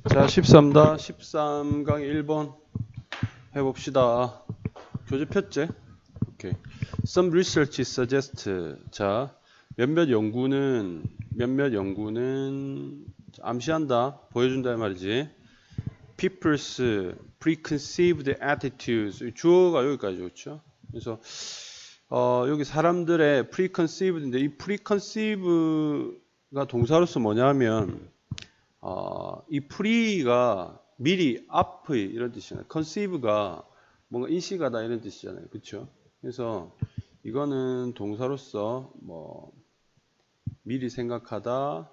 자, 13다. 13 강의 1번 해봅시다. 교재 폈지? 오케이. Some research suggests. 자, 몇몇 연구는 암시한다, 보여준다 말이지. People's preconceived attitudes. 주어가 여기까지 그렇죠? 그래서 여기 사람들의 preconceived인데 이 preconceive가 동사로서 뭐냐면 이 pre가 미리, 앞의 이런 뜻이잖아요. conceive가 뭔가 인식하다 이런 뜻이잖아요. 그렇죠? 그래서 이거는 동사로서 뭐 미리 생각하다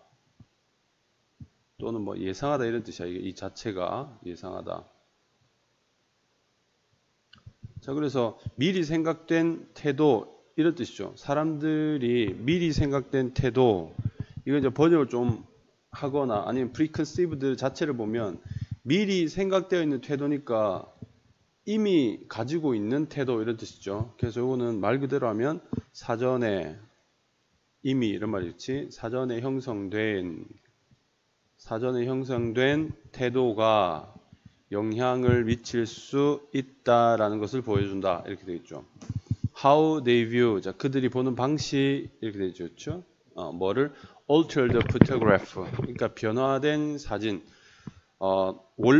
또는 뭐 예상하다 이런 뜻이야. 이 자체가 예상하다. 자, 그래서 미리 생각된 태도 이런 뜻이죠. 사람들이 미리 생각된 태도, 이거 이제 번역을 좀 하거나 아니면 preconceived 자체를 보면 미리 생각되어 있는 태도니까 이미 가지고 있는 태도 이런 뜻이죠. 그래서 이거는 말 그대로 하면 사전에 이미 이런 말이지. 사전에 형성된 태도가 영향을 미칠 수 있다라는 것을 보여준다. 이렇게 되겠죠. How they view. 자, 그들이 보는 방식 이렇게 되죠. 그렇죠? 뭐를 alter the photograph. 그러니까 변화된 사진.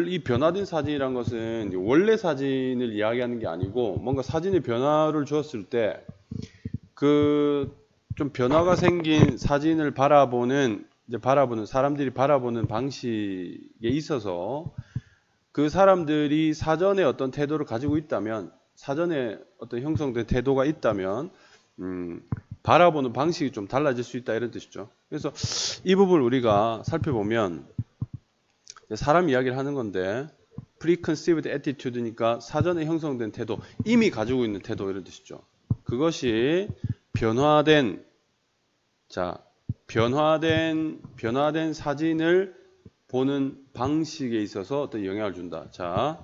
이 변화된 사진이란 것은 원래 사진을 이야기하는 게 아니고 뭔가 사진의 변화를 주었을 때 그 좀 변화가 생긴 사진을 사람들이 바라보는 방식에 있어서 그 사람들이 사전에 어떤 태도를 가지고 있다면, 사전에 어떤 형성된 태도가 있다면 바라보는 방식이 좀 달라질 수 있다 이런 뜻이죠. 그래서 이 부분을 우리가 살펴보면 사람 이야기를 하는 건데 preconceived attitude니까 사전에 형성된 태도, 이미 가지고 있는 태도 이런 뜻이죠. 그것이 변화된 사진을 보는 방식에 있어서 어떤 영향을 준다. 자,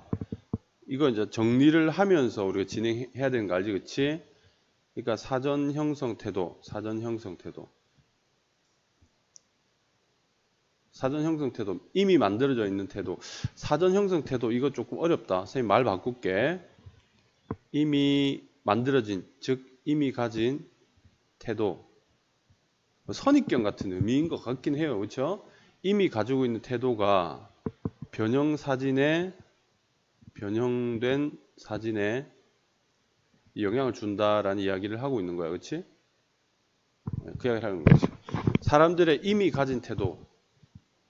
이거 이제 정리를 하면서 우리가 진행해야 되는 거 알지, 그치? 그러니까 사전 형성 태도. 이미 만들어져 있는 태도. 사전 형성 태도, 이거 조금 어렵다. 선생님 말 바꿀게. 이미 만들어진, 즉 이미 가진 태도. 선입견 같은 의미인 것 같긴 해요. 그렇죠? 이미 가지고 있는 태도가 변형된 사진에 영향을 준다라는 이야기를 하고 있는 거야. 그렇지? 그 이야기를 하는 거지. 사람들의 이미 가진 태도,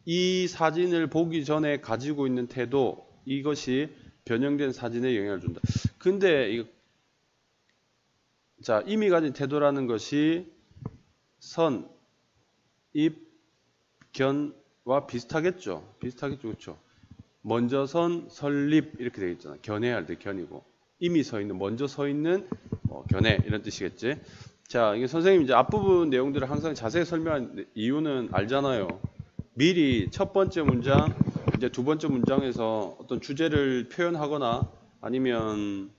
이 사진을 보기 전에 가지고 있는 태도, 이것이 변형된 사진에 영향을 준다. 근데 이미 가진 태도라는 것이 선, 입, 견과 비슷하겠죠. 그렇죠? 먼저 선, 설립 이렇게 되겠잖아. 견해야 할 때 견이고, 이미 서 있는, 먼저 서 있는 견해 이런 뜻이겠지. 자, 이게 선생님 이제 앞부분 내용들을 항상 자세히 설명한 이유는 알잖아요. 미리 첫 번째 문장, 이제 두 번째 문장에서 어떤 주제를 표현하거나 아니면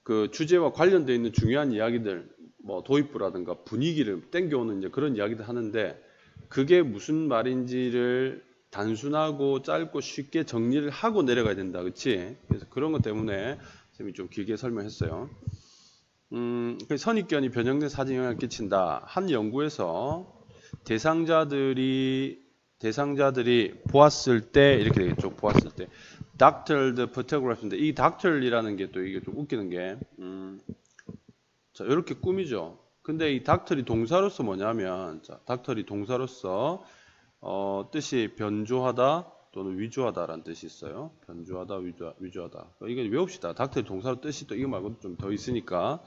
그 주제와 관련되어 있는 중요한 이야기들, 뭐 도입부라든가 분위기를 땡겨오는 이제 그런 이야기들 하는데, 그게 무슨 말인지를 단순하고 짧고 쉽게 정리를 하고 내려가야 된다. 그치? 그래서 그런 것 때문에 선생님이 좀 길게 설명했어요. 선입견이 변형된 사진에 영향을 끼친다. 한 연구에서 대상자들이 보았을 때 이렇게 되겠죠. 보았을 때 doctored photograph인데, 이 doctor이라는 게 또 이게 좀 웃기는 게 자, 이렇게 꾸미죠. 근데 이 doctor이 동사로서 뭐냐면, 자, doctor이 동사로서 뜻이 변조하다 또는 위조하다라는 뜻이 있어요. 변조하다, 위조하다. 이거 외웁시다. doctor이 동사로 뜻이 또 이거 말고 좀 더 있으니까.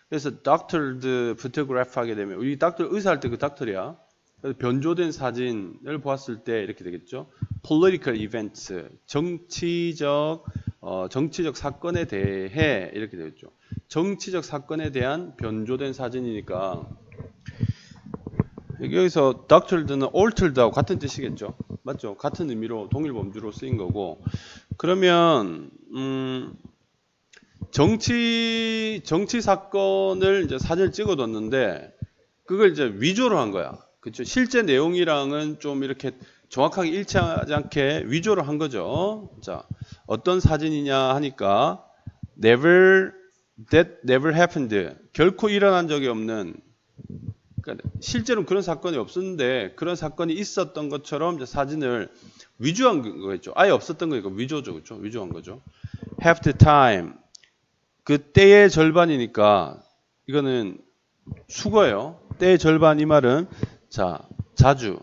그래서 doctored photograph 하게 되면, 우리 doctor 의사할 때 그 doctor이야. 그래서 변조된 사진을 보았을 때 이렇게 되겠죠. political events, 정치적 사건에 대해 이렇게 되겠죠. 정치적 사건에 대한 변조된 사진이니까 여기서 doctored는 altered하고 같은 뜻이겠죠. 맞죠? 같은 의미로 동일 범주로 쓰인 거고, 그러면 정치 사건을 이제 사진을 찍어뒀는데 그걸 이제 위조로 한 거야. 그렇죠? 실제 내용이랑은 좀 이렇게 정확하게 일치하지 않게 위조를 한 거죠. 자, 어떤 사진이냐 하니까 that never happened. 결코 일어난 적이 없는. 그러니까 실제로는 그런 사건이 없었는데 그런 사건이 있었던 것처럼 사진을 위조한 거겠죠. 아예 없었던 거니까 위조죠, 그렇죠? 위조한 거죠. Half the time. 그 때의 절반이니까 이거는 수거예요. 때의 절반 이 말은 자 자주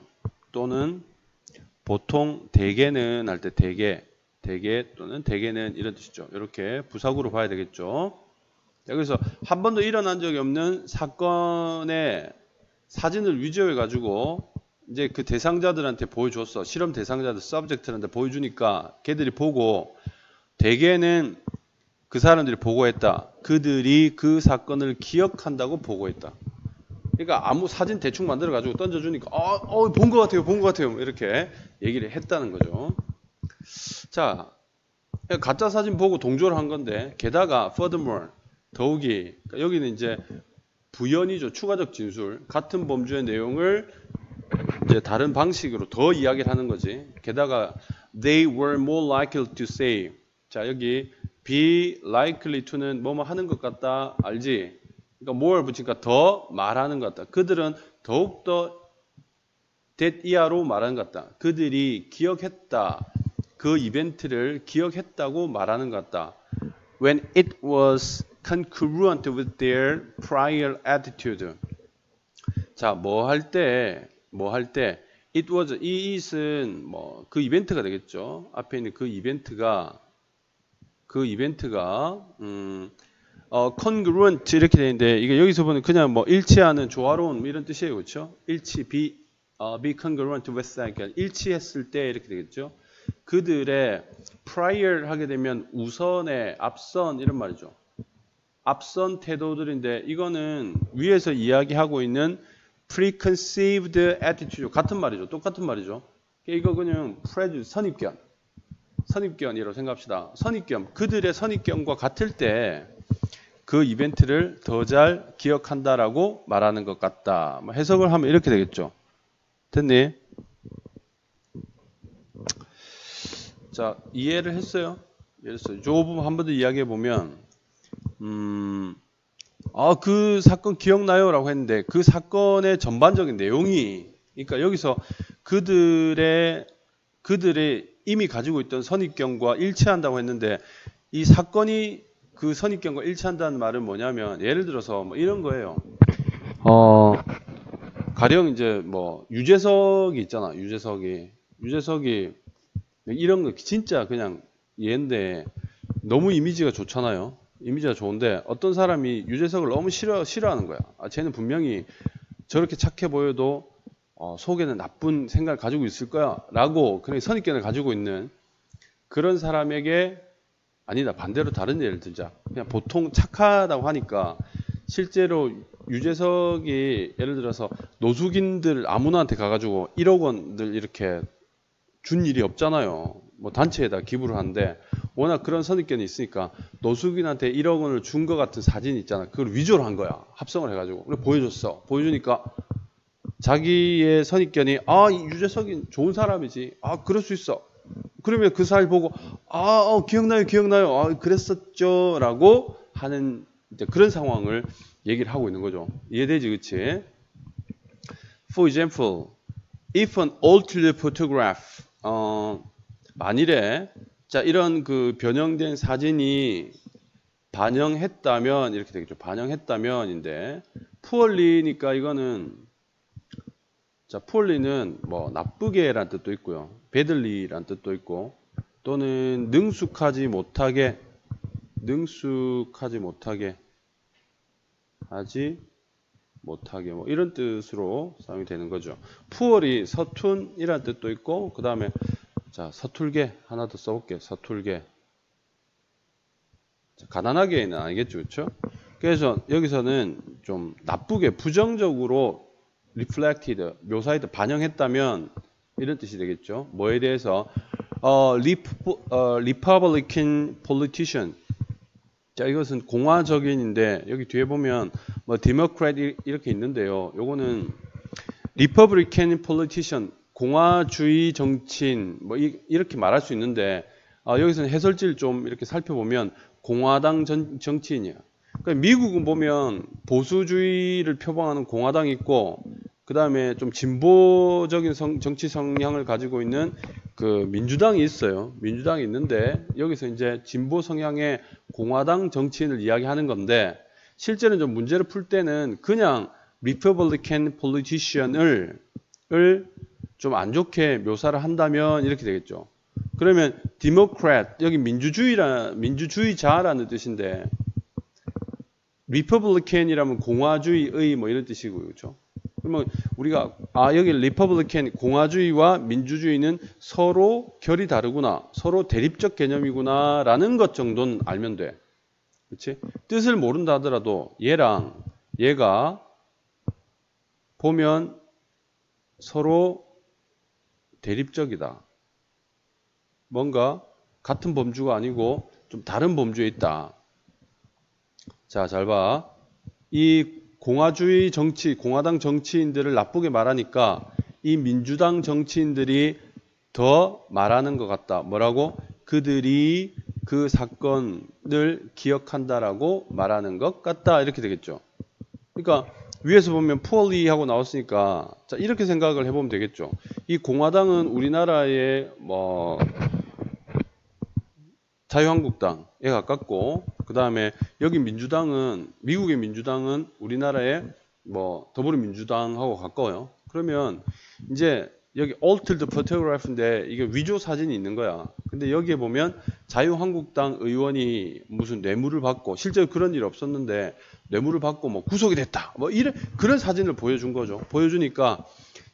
또는 보통 대개는 할 때 대개 또는 대개는 이런 뜻이죠. 이렇게 부사구로 봐야 되겠죠. 여기서 한 번도 일어난 적이 없는 사건의 사진을 위조해 가지고 이제 그 대상자들한테 보여줬어. 실험 대상자들 서브젝트한테 보여주니까 걔들이 보고 대개는 그 사람들이 보고했다. 그들이 그 사건을 기억한다고 보고했다. 그러니까 아무 사진 대충 만들어 가지고 던져주니까 본 것 같아요, 본 것 같아요 이렇게 얘기를 했다는 거죠. 자, 가짜 사진 보고 동조를 한 건데 게다가 furthermore 더욱이 그러니까 여기는 이제 부연이죠. 추가적 진술. 같은 범죄의 내용을 이제 다른 방식으로 더 이야기를 하는 거지. 게다가 they were more likely to say. 자, 여기 be likely to는 뭐뭐 하는 것 같다. 알지? 그러니까 more 붙이니까 더 말하는 것 같다. 그들은 더욱더 that 이하로 말하는 것 같다. 그들이 기억했다. 그 이벤트를 기억했다고 말하는 것 같다. When it was concurrent with their prior attitude. 자, 뭐 할 때 it was 이 it은 뭐 그 이벤트가 되겠죠. 앞에 있는 그 이벤트가 congruent 이렇게 되는데 이게 여기서 보면 그냥 뭐 일치하는 조화로운 뭐 이런 뜻이에요. 그렇죠? 일치 be congruent with 그러니까 일치했을 때 이렇게 되겠죠. 그들의 prior 하게 되면 우선에 앞선 이런 말이죠. 앞선 태도들인데 이거는 위에서 이야기하고 있는 preconceived attitude 같은 말이죠. 똑같은 말이죠. 이거 그냥 prejudice 선입견이라고 생각합시다. 선입견. 그들의 선입견과 같을 때 그 이벤트를 더 잘 기억한다라고 말하는 것 같다. 해석을 하면 이렇게 되겠죠. 됐니? 자, 이해를 했어요? 이 부분 한 번 더 이야기해 보면 그 사건 기억나요? 라고 했는데 그 사건의 전반적인 내용이 그러니까 여기서 그들의 이미 가지고 있던 선입견과 일치한다고 했는데 이 사건이 그 선입견과 일치한다는 말은 뭐냐면 예를 들어서 뭐 이런 거예요. 가령 이제 뭐 유재석이 있잖아. 유재석이 이런 거 진짜 그냥 얘인데 너무 이미지가 좋잖아요. 이미지가 좋은데 어떤 사람이 유재석을 너무 싫어하는 거야. 쟤는 분명히 저렇게 착해 보여도 속에는 나쁜 생각을 가지고 있을 거야 라고 그런 선입견을 가지고 있는 그런 사람에게 아니다. 반대로 다른 예를 들자. 그냥 보통 착하다고 하니까 실제로 유재석이 예를 들어서 노숙인들 아무나한테 가가지고 1억 원들 이렇게 준 일이 없잖아요. 뭐 단체에다 기부를 하는데 워낙 그런 선입견이 있으니까 노숙인한테 1억 원을 준 것 같은 사진이 있잖아. 그걸 위조를 한 거야. 합성을 해가지고. 그래 보여줬어. 보여주니까 자기의 선입견이 유재석이 좋은 사람이지. 그럴 수 있어. 그러면 그 사실 보고 기억나요. 그랬었죠. 라고 하는 이제 그런 상황을 얘기를 하고 있는 거죠. 이해되지, 그치? For example, if an altered photograph 만일에 자 이런 그 변형된 사진이 반영했다면 이렇게 되겠죠. 반영했다면인데 poorly니까 이거는 자 poorly는 뭐 나쁘게란 뜻도 있고요. badly란 뜻도 있고 또는 능숙하지 못하게 뭐 이런 뜻으로 사용이 되는 거죠. poorly 서툰이란 뜻도 있고 그 다음에 자 서툴게 하나 더 써볼게요. 서툴게 자, 가난하게는 아니겠죠, 그렇죠? 그래서 여기서는 좀 나쁘게 부정적으로 reflected 묘사했다 반영했다면 이런 뜻이 되겠죠. 뭐에 대해서 Republican politician 자 이것은 공화적인인데 여기 뒤에 보면 뭐 Democrat 이렇게 있는데요. 요거는 Republican politician 공화주의 정치인 뭐 이렇게 말할 수 있는데 여기서는 해설지를 좀 이렇게 살펴보면 공화당 정치인이야. 그러니까 미국은 보면 보수주의를 표방하는 공화당이 있고 그 다음에 좀 진보적인 정치 성향을 가지고 있는 그 민주당이 있어요. 민주당이 있는데 여기서 이제 진보 성향의 공화당 정치인을 이야기하는 건데 실제는 좀 문제를 풀 때는 그냥 Republican politician을 좀 안 좋게 묘사를 한다면 이렇게 되겠죠. 그러면 Democrat 여기 민주주의자라는 뜻인데 Republican이라면 공화주의의 뭐 이런 뜻이고요, 그렇죠? 그러면 우리가 여기 Republican 공화주의와 민주주의는 서로 결이 다르구나, 서로 대립적 개념이구나라는 것 정도는 알면 돼, 그렇지? 뜻을 모른다 하더라도 얘랑 얘가 보면 서로 대립적이다. 뭔가 같은 범주가 아니고 좀 다른 범주에 있다. 자, 잘 봐. 이 공화주의 정치, 공화당 정치인들을 나쁘게 말하니까 이 민주당 정치인들이 더 말하는 것 같다. 뭐라고? 그들이 그 사건을 기억한다라고 말하는 것 같다. 이렇게 되겠죠. 그러니까 위에서 보면 poorly 하고 나왔으니까 자, 이렇게 생각을 해보면 되겠죠. 이 공화당은 우리나라의 뭐 자유한국당에 가깝고 그 다음에 여기 민주당은 미국의 민주당은 우리나라의 뭐 더불어민주당하고 가까워요. 그러면 이제 여기 altered photograph인데 이게 위조 사진이 있는 거야. 근데 여기에 보면 자유한국당 의원이 무슨 뇌물을 받고 실제로 그런 일 없었는데 뇌물을 받고 뭐 구속이 됐다. 뭐 이런 그런 사진을 보여준 거죠. 보여주니까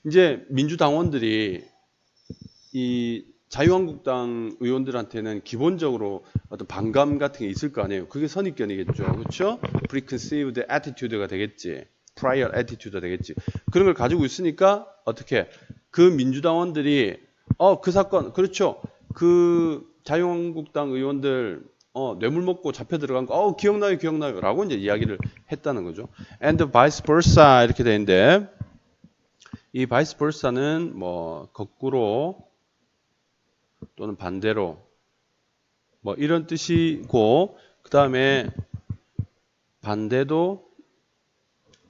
이제 민주당원들이 이 자유한국당 의원들한테는 기본적으로 어떤 반감 같은 게 있을 거 아니에요. 그게 선입견이겠죠. 그렇죠? preconceived attitude가 되겠지. prior attitude가 되겠지. 그런 걸 가지고 있으니까 어떻게 그 민주당원들이 그 사건 그렇죠. 그 자유한국당 의원들 뇌물 먹고 잡혀 들어간 거 기억나요 라고 이제 이야기를 했다는 거죠. and vice versa 이렇게 되는데 이 vice versa는 뭐 거꾸로 또는 반대로 뭐 이런 뜻이고 그 다음에 반대도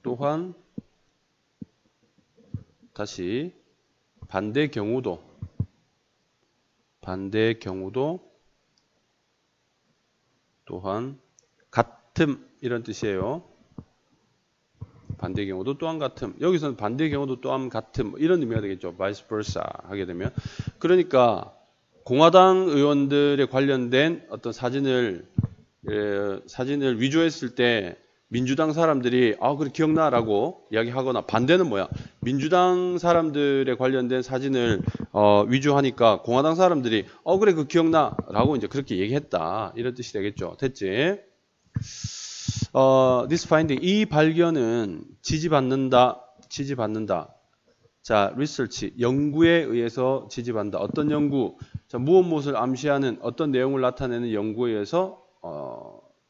또한 다시 반대 경우도 또한 같음 이런 뜻이에요. 반대 경우도 또한 같음. 여기서는 반대 경우도 또한 같음 이런 의미가 되겠죠. vice versa 하게 되면. 그러니까 공화당 의원들에 관련된 어떤 사진을 위조했을 때 민주당 사람들이 그래 기억나라고 이야기하거나 반대는 뭐야? 민주당 사람들에 관련된 사진을 위조하니까 공화당 사람들이 그래 그 기억나라고 이제 그렇게 얘기했다 이런 뜻이 되겠죠. 됐지? This finding 이 발견은 지지받는다. 자, research 연구에 의해서 지지받는다. 어떤 연구? 자, 무엇을 암시하는 어떤 내용을 나타내는 연구에 의해서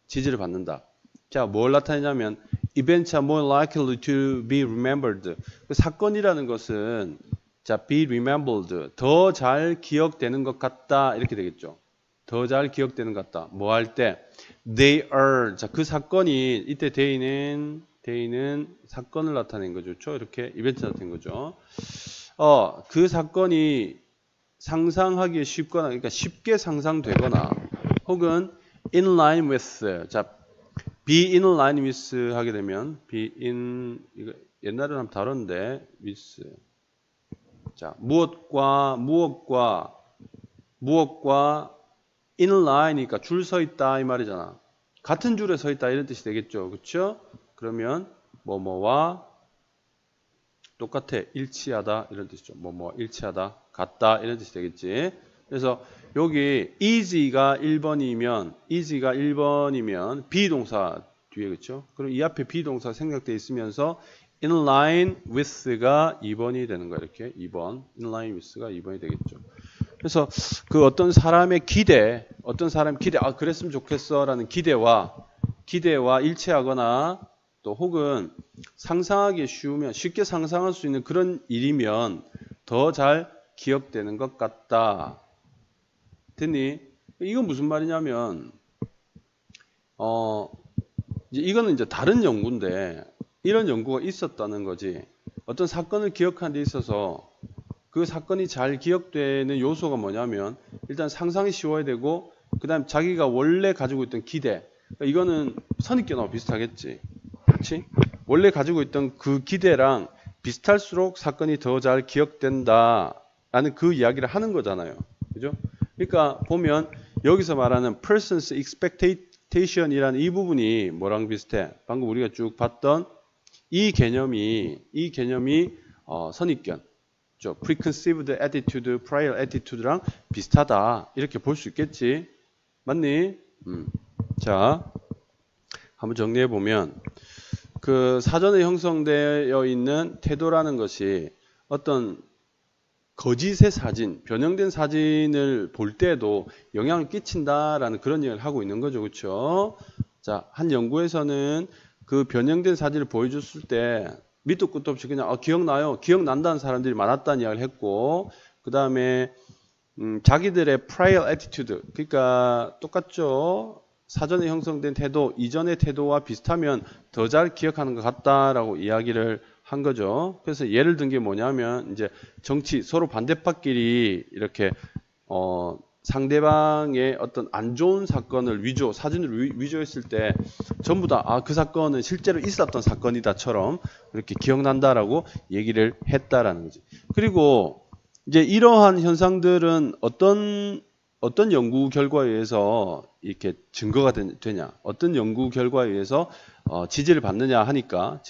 지지를 받는다. 자, 뭘 나타내냐면 events are more likely to be remembered. 그 사건이라는 것은 자, be remembered. 더 잘 기억되는 것 같다. 이렇게 되겠죠. 더 잘 기억되는 것 같다. 뭐 할 때? They are. 자, 그 사건이 이때 day는 사건을 나타낸 거죠. 그렇죠? 이렇게 이벤트 나타낸 거죠. 그 사건이 상상하기 쉽거나 그러니까 쉽게 상상되거나 혹은 in line with. 자, be in line with 하게 되면 be in 이거 옛날에는 한번 다뤘는데 with. 자, 무엇과 in line이니까 줄 서 있다 이 말이잖아. 같은 줄에 서 있다 이런 뜻이 되겠죠. 그렇죠? 그러면 뭐뭐와 똑같아, 일치하다 이런 뜻이죠. 뭐뭐와 일치하다, 같다 이런 뜻이 되겠지. 그래서 여기 easy가 1번이면 비동사 뒤에 그렇죠? 그럼 이 앞에 비동사 생략되어 있으면서 in line with가 2번이 되는 거야. 이렇게 2번 in line with가 2번이 되겠죠. 그래서 그 어떤 사람의 기대 그랬으면 좋겠어라는 기대와 일치하거나 또 혹은 상상하기 쉽게 상상할 수 있는 그런 일이면 더 잘 기억되는 것 같다. 됐니? 이건 무슨 말이냐면 이거는 이제 다른 연구인데 이런 연구가 있었다는 거지. 어떤 사건을 기억하는 데 있어서 그 사건이 잘 기억되는 요소가 뭐냐면 일단 상상이 쉬워야 되고 그 다음 자기가 원래 가지고 있던 기대. 그러니까 이거는 선입견하고 비슷하겠지. 그렇지? 원래 가지고 있던 그 기대랑 비슷할수록 사건이 더 잘 기억된다 라는 그 이야기를 하는 거잖아요. 그죠? 그러니까 보면 여기서 말하는 person's expectation이라는 이 부분이 뭐랑 비슷해? 방금 우리가 쭉 봤던 이 개념이 선입견, preconceived attitude, prior attitude랑 비슷하다 이렇게 볼 수 있겠지. 맞니? 자, 한번 정리해 보면 그 사전에 형성되어 있는 태도라는 것이 어떤 거짓의 사진, 변형된 사진을 볼 때도 영향을 끼친다라는 그런 얘기를 하고 있는 거죠. 그렇죠? 자, 한 연구에서는 그 변형된 사진을 보여줬을 때 밑도 끝도 없이 그냥 기억나요. 기억난다는 사람들이 많았다는 이야기를 했고 그 다음에 자기들의 prior attitude, 그러니까 똑같죠. 사전에 형성된 태도, 이전의 태도와 비슷하면 더 잘 기억하는 것 같다라고 이야기를 한 거죠. 그래서 예를 든 게 뭐냐면 이제 정치 서로 반대파끼리 이렇게 상대방의 어떤 안 좋은 사건을 사진으로 위조했을 때 전부 다 그 사건은 실제로 있었던 사건이다처럼 이렇게 기억난다라고 얘기를 했다라는 거지. 그리고 이제 이러한 현상들은 어떤 연구 결과에 의해서 이렇게 증거가 되냐? 어떤 연구 결과에 의해서 지지를 받느냐 하니까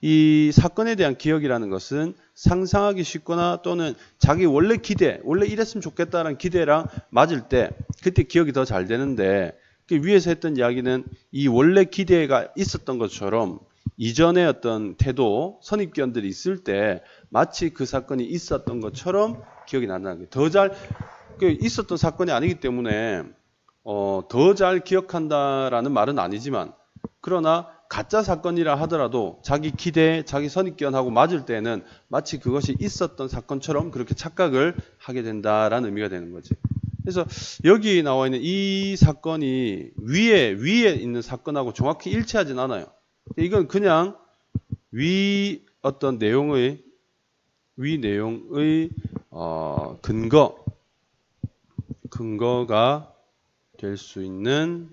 이 사건에 대한 기억이라는 것은 상상하기 쉽거나 또는 자기 원래 이랬으면 좋겠다라는 기대랑 맞을 때 그때 기억이 더 잘 되는데 위에서 했던 이야기는 이 원래 기대가 있었던 것처럼 이전의 어떤 태도, 선입견들이 있을 때 마치 그 사건이 있었던 것처럼 기억이 난다는 거예요. 있었던 사건이 아니기 때문에 더 잘 기억한다라는 말은 아니지만 그러나 가짜 사건이라 하더라도 자기 기대, 자기 선입견하고 맞을 때는 마치 그것이 있었던 사건처럼 그렇게 착각을 하게 된다라는 의미가 되는 거지. 그래서 여기 나와 있는 이 사건이 위에 있는 사건하고 정확히 일치하진 않아요. 이건 그냥 어떤 내용의 근거가 될 수 있는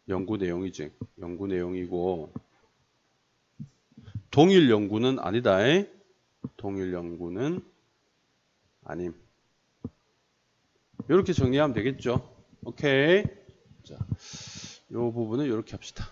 연구 내용이고 동일 연구는 아니다. 동일 연구는 아님. 이렇게 정리하면 되겠죠. 오케이. 자, 이 부분은 이렇게 합시다.